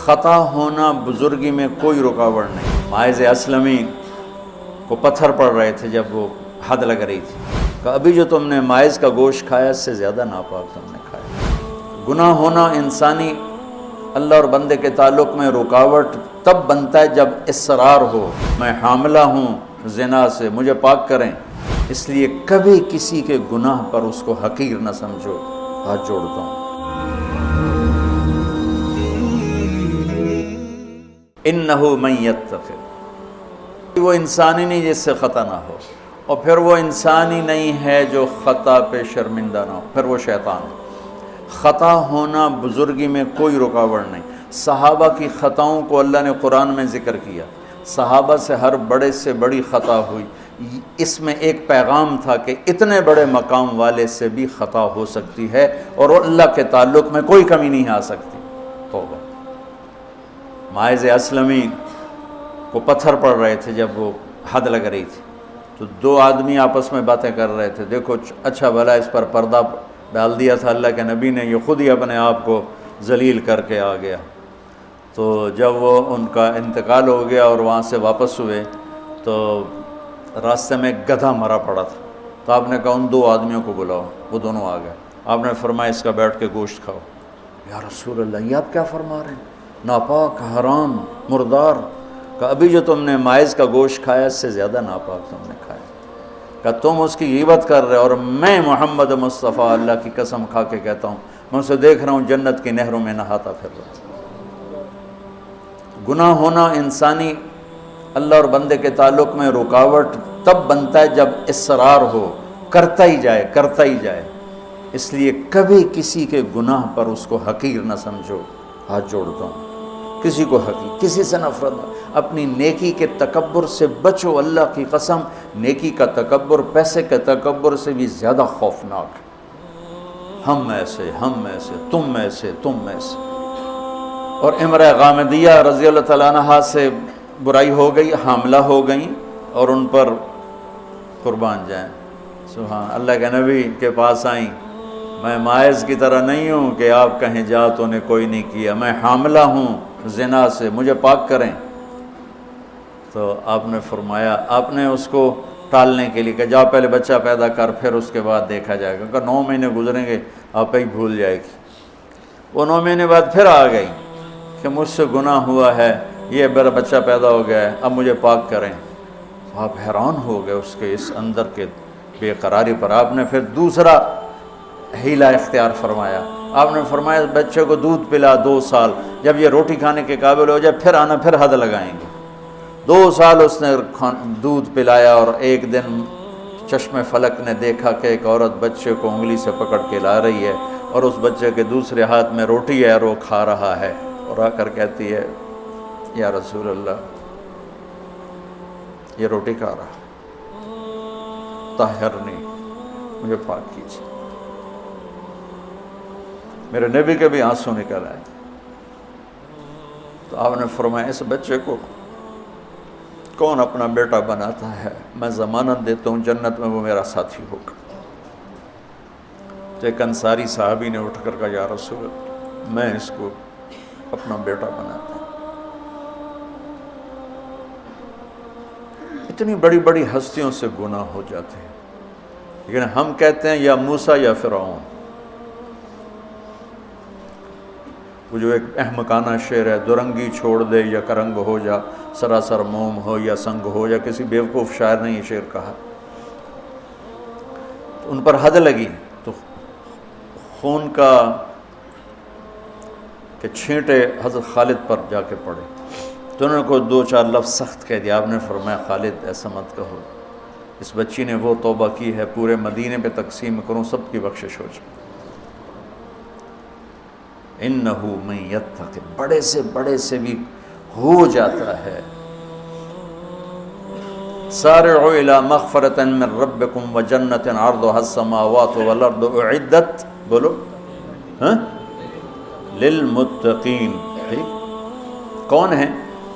خطا ہونا بزرگی میں کوئی رکاوٹ نہیں۔ ماعز اسلمی کو پتھر پڑ رہے تھے جب وہ حد لگ رہی تھی، کہ ابھی جو تم نے ماعز کا گوشت کھایا اس سے زیادہ ناپاک تم نے کھایا۔ گناہ ہونا انسانی اللہ اور بندے کے تعلق میں رکاوٹ تب بنتا ہے جب اصرار ہو، میں حاملہ ہوں زنا سے، مجھے پاک کریں، اس لیے کبھی کسی کے گناہ پر اس کو حقیر نہ سمجھو۔ ہاتھ جوڑتا ہوں۔ انہو من یتق، وہ انسان ہی نہیں جس سے خطا نہ ہو، اور پھر وہ انسان ہی نہیں ہے جو خطا پہ شرمندہ نہ ہو، پھر وہ شیطان ہے۔ خطا ہونا بزرگی میں کوئی رکاوٹ نہیں۔ صحابہ کی خطاؤں کو اللہ نے قرآن میں ذکر کیا، صحابہ سے ہر بڑے سے بڑی خطا ہوئی، اس میں ایک پیغام تھا کہ اتنے بڑے مقام والے سے بھی خطا ہو سکتی ہے اور اللہ کے تعلق میں کوئی کمی نہیں آ سکتی۔ توبہ۔ ماعز اسلمی کو پتھر پڑ رہے تھے جب وہ حد لگ رہی تھی، تو دو آدمی آپس میں باتیں کر رہے تھے، دیکھو اچھا بھلا اس پر پردہ ڈال دیا تھا اللہ کے نبی نے، یہ خود ہی اپنے آپ کو ذلیل کر کے آ گیا۔ تو جب وہ ان کا انتقال ہو گیا اور وہاں سے واپس ہوئے تو راستے میں ایک گدھا مرا پڑا تھا، تو آپ نے کہا ان دو آدمیوں کو بلاؤ، وہ دونوں آ گئے۔ آپ نے فرمایا اس کا بیٹھ کے گوشت کھاؤ۔ یا رسول اللہ، یہ آپ کیا فرما رہے ہیں؟ ناپاک، حرام، مردار۔ کہ ابھی جو تم نے ماعز کا گوشت کھایا اس سے زیادہ ناپاک تم نے کھایا۔ کہ تم اس کی غیبت کر رہے، اور میں محمد مصطفیٰ اللہ کی قسم کھا کے کہتا ہوں میں اسے دیکھ رہا ہوں جنت کی نہروں میں نہاتا پھر رہا۔ گناہ ہونا انسانی اللہ اور بندے کے تعلق میں رکاوٹ تب بنتا ہے جب اصرار ہو، کرتا ہی جائے کرتا ہی جائے، اس لیے کبھی کسی کے گناہ پر اس کو حقیر نہ سمجھو۔ ہاتھ جوڑتا ہوں۔ کسی کو حقیر، کسی سے نفرت نہ، اپنی نیکی کے تکبر سے بچو۔ اللہ کی قسم، نیکی کا تکبر پیسے کے تکبر سے بھی زیادہ خوفناک ہے۔ ہم ایسے، ہم ایسے، تم ایسے، تم ایسے۔ اور امرأہ غامدیہ رضی اللہ تعالیٰ عنہا سے برائی ہو گئی، حاملہ ہو گئیں، اور ان پر قربان جائیں۔ سبحان اللہ کے نبی کے پاس آئیں، میں ماعز کی طرح نہیں ہوں کہ آپ کہیں جا تو نے کوئی نہیں کیا، میں حاملہ ہوں زنا سے، مجھے پاک کریں۔ تو آپ نے فرمایا، آپ نے اس کو ٹالنے کے لیے کہ جا پہلے بچہ پیدا کر پھر اس کے بعد دیکھا جائے گا، کہ 9 مہینے گزریں گے آپ ہی بھول جائے گی۔ وہ 9 مہینے بعد پھر آ گئی کہ مجھ سے گناہ ہوا ہے، یہ میرا بچہ پیدا ہو گیا ہے، اب مجھے پاک کریں۔ آپ حیران ہو گئے اس کے اس اندر کے بے قراری پر۔ آپ نے پھر دوسرا ہیلا اختیار فرمایا۔ آپ نے فرمایا بچے کو دودھ پلا 2 سال، جب یہ روٹی کھانے کے قابل ہو جائے پھر آنا، پھر حد لگائیں گے۔ 2 سال اس نے دودھ پلایا، اور ایک دن چشم فلک نے دیکھا کہ ایک عورت بچے کو انگلی سے پکڑ کے لا رہی ہے، اور اس بچے کے دوسرے ہاتھ میں روٹی ہے اور وہ کھا رہا ہے، اور آ کر کہتی ہے یا رسول اللہ یہ روٹی کھا رہا، طہرنی، مجھے پاک کیجیے۔ میرے نبی کے بھی آنسو نکل آئے۔ تو آپ نے فرمایا اس بچے کو کون اپنا بیٹا بناتا ہے، میں ضمانت دیتا ہوں جنت میں وہ میرا ساتھی ہوگا۔ تو ایک انصاری صحابی نے اٹھ کر کہا یا رسول اللہ میں اس کو اپنا بیٹا بناتا ہوں۔ اتنی بڑی بڑی ہستیوں سے گناہ ہو جاتے ہیں، لیکن ہم کہتے ہیں یا موسیٰ یا فرعون۔ وہ جو ایک احمقانہ شعر ہے، دورنگی چھوڑ دے یا کرنگ ہو جا، سراسر موم ہو یا سنگ ہو جا، کسی بیوقوف شاعر نے یہ شعر کہا۔ تو ان پر حد لگی تو خون کا کہ چھینٹے حضرت خالد پر جا کے پڑے، تو انہوں نے کوئی 2-4 لفظ سخت کہہ دیا۔ آپ نے فرمایا خالد ایسا مت کہو، اس بچی نے وہ توبہ کی ہے پورے مدینے پہ تقسیم کروں سب کی بخشش ہو جائے۔ انہو من یتق، بڑے سے بڑے سے بھی ہو جاتا ہے۔ سارعوا الی مغفرۃ من ربکم وجنۃ عرضها السماوات والارض اعدت، بولو للمتقین۔ ٹھیک، کون ہیں؟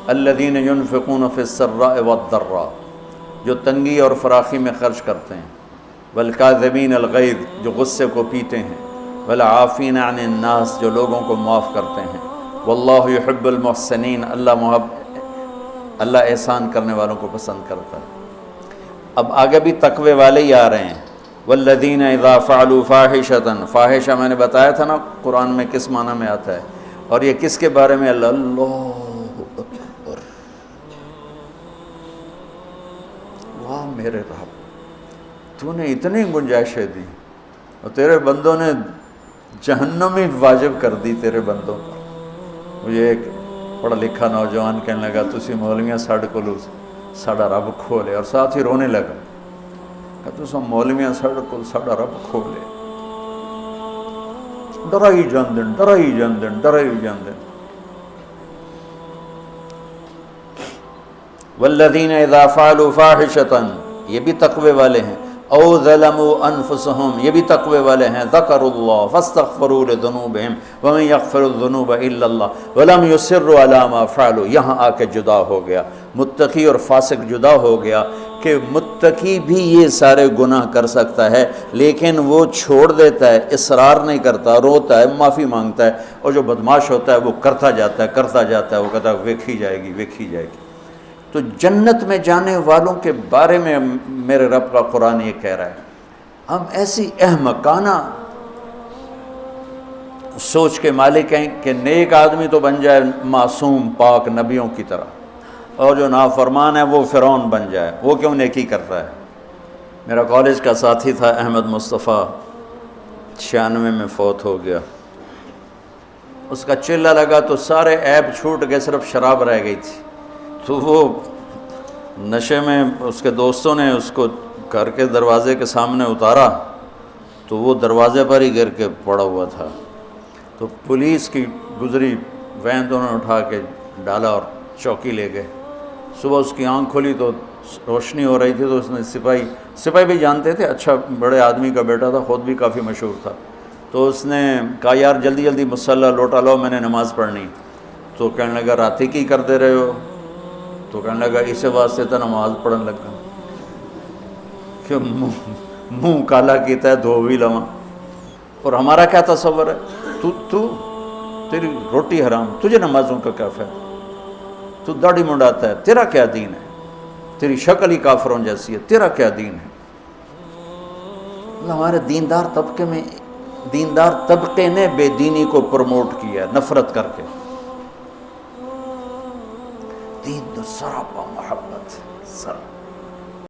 الذین ینفقون فی السراء والضراء، جو تنگی اور فراخی میں خرچ کرتے ہیں، والکاظمین الغیظ، جو غصے کو پیتے ہیں، والعافین عن الناس، جو لوگوں کو معاف کرتے ہیں، واللہ یحب المحسنین، اللہ احسان کرنے والوں کو پسند کرتا ہے۔ اب آگے بھی تقوی والے ہی آ رہے ہیں۔ والذین اذا فعلوا فاحشۃ، فاحشہ میں نے بتایا تھا نا قرآن میں کس معنی میں آتا ہے، اور یہ کس کے بارے میں؟ اللہ اکبر، واہ میرے رب، تو نے اتنی گنجائشیں دی اور تیرے بندوں نے جہنم ہی واجب کر دی تیرے بندوں پر۔ مجھے ایک پڑھا لکھا نوجوان کہنے لگا تسی مولویاں ساڈے کولوں ساڈا رب کھولے، اور ساتھ ہی رونے لگا کہ تساں مولویاں ساڈے کول ساڈا رب کھولے، ڈرائی جاندن ڈرائی جاندن ڈرائی جاندن۔ والذین اذا فعلوا فاحشۃ، یہ بھی تقوی والے ہیں، او ظلموا انفسهم، یہ بھی تقوی والے ہیں، ذکروا اللہ فاستغفروا لذنوبہم ومن یغفر الذنوب الا اللہ ولم یصروا علی ما فعلوا۔ یہاں آ کے جدا ہو گیا، متقی اور فاسق جدا ہو گیا کہ متقی بھی یہ سارے گناہ کر سکتا ہے لیکن وہ چھوڑ دیتا ہے، اصرار نہیں کرتا، روتا ہے، معافی مانگتا ہے، اور جو بدماش ہوتا ہے وہ کرتا جاتا ہے، وہ کہتا ہے ویکھی جائے گی ویکھی جائے گی۔ تو جنت میں جانے والوں کے بارے میں میرے رب کا قرآن یہ کہہ رہا ہے، ہم ایسی احمقانہ سوچ کے مالک ہیں کہ نیک آدمی تو بن جائے معصوم پاک نبیوں کی طرح، اور جو نافرمان ہے وہ فرعون بن جائے، وہ کیوں نیکی کرتا ہے؟ میرا کالج کا ساتھی تھا احمد مصطفیٰ، 96 میں فوت ہو گیا۔ اس کا چلہ لگا تو سارے عیب چھوٹ گئے، صرف شراب رہ گئی تھی، تو وہ نشے میں اس کے دوستوں نے اس کو گھر کے دروازے کے سامنے اتارا تو وہ دروازے پر ہی گر کے پڑا ہوا تھا۔ تو پولیس کی گزری وین تو انہوں نے اٹھا کے ڈالا اور چوکی لے گئے۔ صبح اس کی آنکھ کھلی تو روشنی ہو رہی تھی، تو اس نے سپاہی بھی جانتے تھے، اچھا بڑے آدمی کا بیٹا تھا، خود بھی کافی مشہور تھا، تو اس نے کہا یار جلدی جلدی مصلی لوٹا لو، میں نے نماز پڑھنی۔ تو کہنے لگا راتی کی کر دے رہے ہو؟ تو کہنے لگا اس واسطے تو نماز پڑھن لگا کہ منہ کالا کیتا ہے دھو بھی لواں۔ اور ہمارا کیا تصور ہے، تیری روٹی حرام، تجھے نمازوں کا کیا فائدہ، تو داڑھی منڈاتا ہے، تیرا کیا دین ہے، تیری شکل ہی کافروں جیسی ہے، تیرا کیا دین ہے۔ ہمارے دیندار طبقے نے بے دینی کو پروموٹ کیا ہے نفرت کر کے۔ دین تو سراپا محبت سراپا